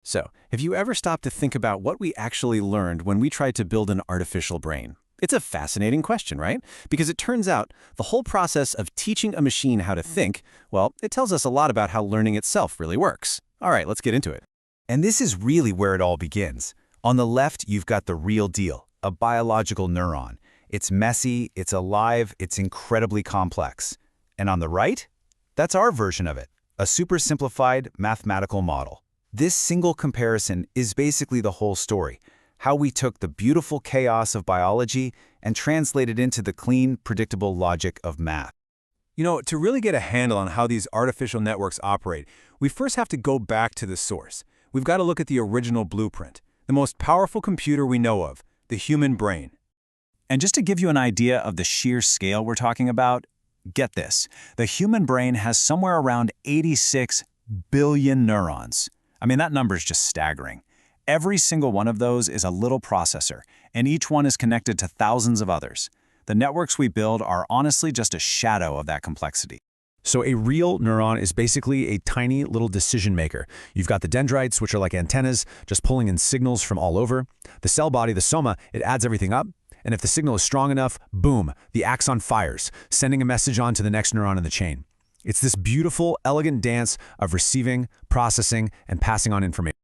So, have you ever stopped to think about what we actually learned when we tried to build an artificial brain? It's a fascinating question, right? Because it turns out the whole process of teaching a machine how to think, well, it tells us a lot about how learning itself really works. All right, let's get into it. And this is really where it all begins. On the left, you've got the real deal, a biological neuron. It's messy, it's alive, it's incredibly complex. And on the right, that's our version of it, a super simplified mathematical model. This single comparison is basically the whole story, how we took the beautiful chaos of biology and translated into the clean, predictable logic of math. You know, to really get a handle on how these artificial networks operate, we first have to go back to the source. We've got to look at the original blueprint, the most powerful computer we know of, the human brain. And just to give you an idea of the sheer scale we're talking about, get this. The human brain has somewhere around 86 billion neurons. I mean, that number is just staggering. Every single one of those is a little processor, and each one is connected to thousands of others. The networks we build are honestly just a shadow of that complexity. So a real neuron is basically a tiny little decision maker. You've got the dendrites, which are like antennas, just pulling in signals from all over. The cell body, the soma, it adds everything up. And if the signal is strong enough, boom, the axon fires, sending a message on to the next neuron in the chain. It's this beautiful, elegant dance of receiving, processing, and passing on information.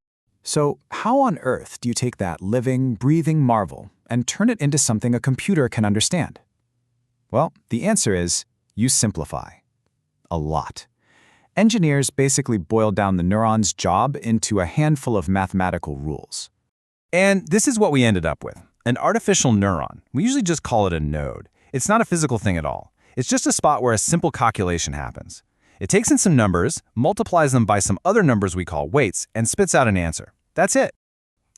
So how on earth do you take that living, breathing marvel and turn it into something a computer can understand? Well, the answer is you simplify. A lot. Engineers basically boil down the neuron's job into a handful of mathematical rules. And this is what we ended up with. An artificial neuron. We usually just call it a node. It's not a physical thing at all. It's just a spot where a simple calculation happens. It takes in some numbers, multiplies them by some other numbers we call weights, and spits out an answer. That's it.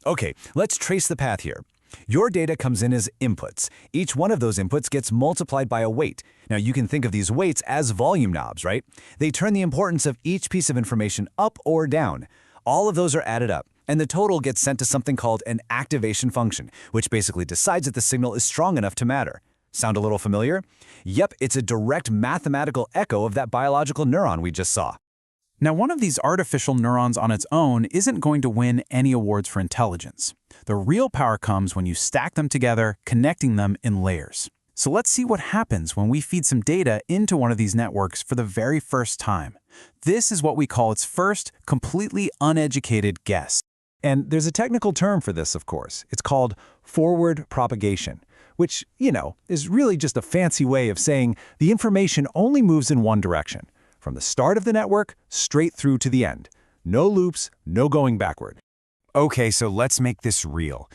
Okay, let's trace the path here. Your data comes in as inputs. Each one of those inputs gets multiplied by a weight. Now, you can think of these weights as volume knobs, right? They turn the importance of each piece of information up or down. All of those are added up, and the total gets sent to something called an activation function, which basically decides if the signal is strong enough to matter. Sound a little familiar? Yep, it's a direct mathematical echo of that biological neuron we just saw. Now, one of these artificial neurons on its own isn't going to win any awards for intelligence. The real power comes when you stack them together, connecting them in layers. So let's see what happens when we feed some data into one of these networks for the very first time. This is what we call its first, completely uneducated guess. And there's a technical term for this, of course. It's called forward propagation, which, is really just a fancy way of saying the information only moves in one direction, from the start of the network straight through to the end. No loops, no going backward. Okay, so let's make this real.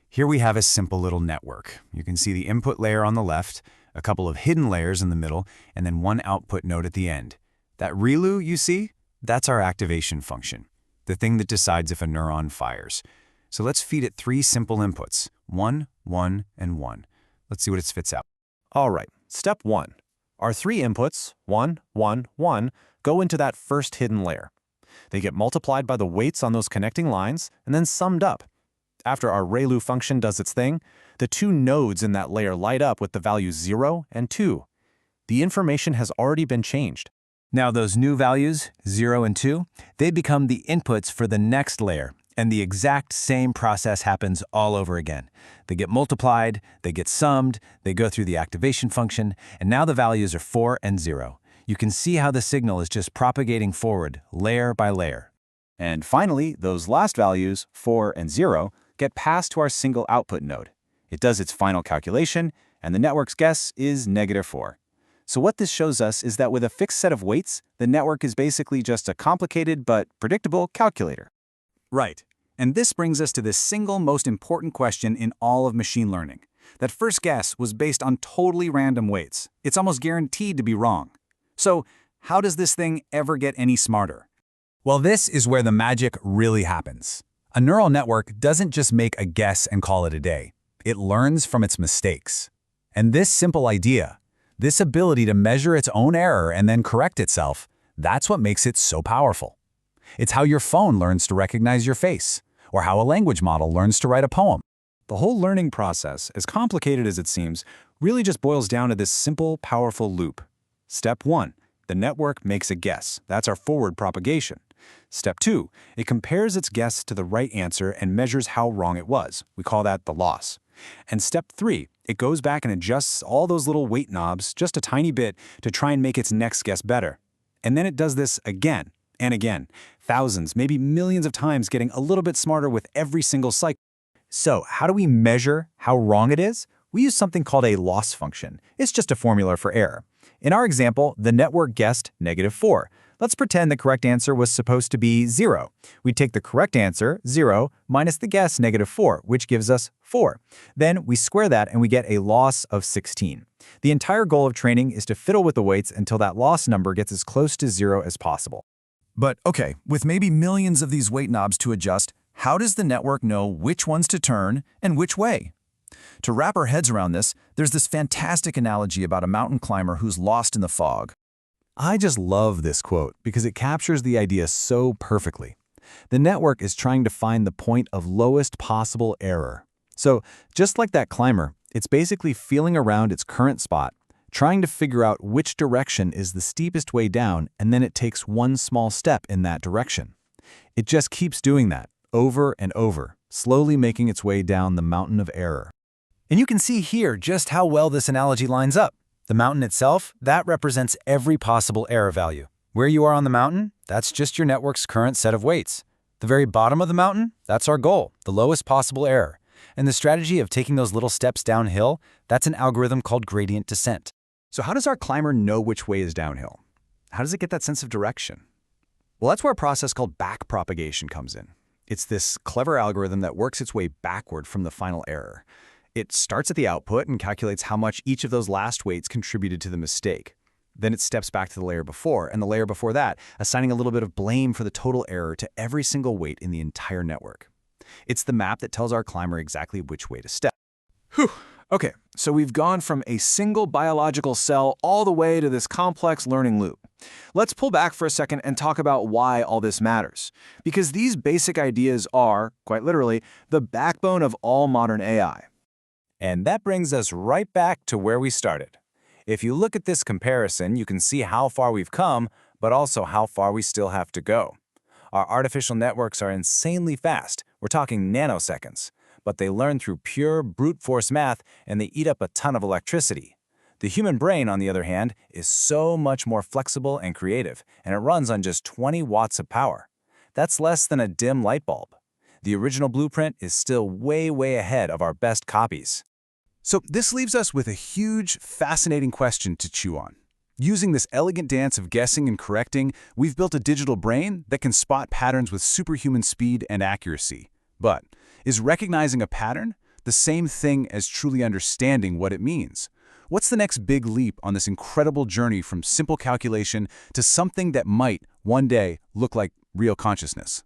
Here we have a simple little network. You can see the input layer on the left, a couple of hidden layers in the middle, and then one output node at the end. That ReLU you see, that's our activation function, the thing that decides if a neuron fires. So let's feed it three simple inputs, 1, 1, and 1. Let's see what it spits out. All right, step 1. Our three inputs, 1, 1, 1, go into that first hidden layer. They get multiplied by the weights on those connecting lines and then summed up. After our ReLU function does its thing, the two nodes in that layer light up with the values 0 and 2. The information has already been changed. Now those new values, 0 and 2, they become the inputs for the next layer, and the exact same process happens all over again. They get multiplied, they get summed, they go through the activation function, and now the values are 4 and 0. You can see how the signal is just propagating forward, layer by layer. And finally, those last values, 4 and 0, get passed to our single output node. It does its final calculation, and the network's guess is -4. So what this shows us is that with a fixed set of weights, the network is basically just a complicated but predictable calculator. Right. And this brings us to the single most important question in all of machine learning. That first guess was based on totally random weights. It's almost guaranteed to be wrong. So how does this thing ever get any smarter? Well, this is where the magic really happens. A neural network doesn't just make a guess and call it a day. It learns from its mistakes. And this simple idea, this ability to measure its own error and then correct itself, that's what makes it so powerful. It's how your phone learns to recognize your face, or how a language model learns to write a poem. The whole learning process, as complicated as it seems, really just boils down to this simple, powerful loop. Step 1. The network makes a guess. That's our forward propagation. Step 2, it compares its guess to the right answer and measures how wrong it was. We call that the loss. And step 3, it goes back and adjusts all those little weight knobs just a tiny bit to try and make its next guess better. And then it does this again and again, thousands, maybe millions of times, getting a little bit smarter with every single cycle. So how do we measure how wrong it is? We use something called a loss function. It's just a formula for error. In our example, the network guessed -4. Let's pretend the correct answer was supposed to be 0. We take the correct answer, 0, minus the guess, -4, which gives us 4. Then we square that and we get a loss of 16. The entire goal of training is to fiddle with the weights until that loss number gets as close to 0 as possible. But okay, with maybe millions of these weight knobs to adjust, how does the network know which ones to turn and which way? To wrap our heads around this, there's this fantastic analogy about a mountain climber who's lost in the fog. I just love this quote because it captures the idea so perfectly. The network is trying to find the point of lowest possible error. So, just like that climber, it's basically feeling around its current spot, trying to figure out which direction is the steepest way down, and then it takes one small step in that direction. It just keeps doing that, over and over, slowly making its way down the mountain of error. And you can see here just how well this analogy lines up. The mountain itself, that represents every possible error value. Where you are on the mountain, that's just your network's current set of weights. The very bottom of the mountain, that's our goal, the lowest possible error. And the strategy of taking those little steps downhill, that's an algorithm called gradient descent. So how does our climber know which way is downhill? How does it get that sense of direction? Well, that's where a process called backpropagation comes in. It's this clever algorithm that works its way backward from the final error. It starts at the output and calculates how much each of those last weights contributed to the mistake. Then it steps back to the layer before, and the layer before that, assigning a little bit of blame for the total error to every single weight in the entire network. It's the map that tells our climber exactly which way to step. Whew. Okay, so we've gone from a single biological cell all the way to this complex learning loop. Let's pull back for a second and talk about why all this matters. Because these basic ideas are, quite literally, the backbone of all modern AI. And that brings us right back to where we started. If you look at this comparison, you can see how far we've come, but also how far we still have to go. Our artificial networks are insanely fast. We're talking nanoseconds. But they learn through pure brute force math, and they eat up a ton of electricity. The human brain, on the other hand, is so much more flexible and creative, and it runs on just 20 watts of power. That's less than a dim light bulb. The original blueprint is still way, way ahead of our best copies. So this leaves us with a huge, fascinating question to chew on. Using this elegant dance of guessing and correcting, we've built a digital brain that can spot patterns with superhuman speed and accuracy. But is recognizing a pattern the same thing as truly understanding what it means? What's the next big leap on this incredible journey from simple calculation to something that might, one day, look like real consciousness?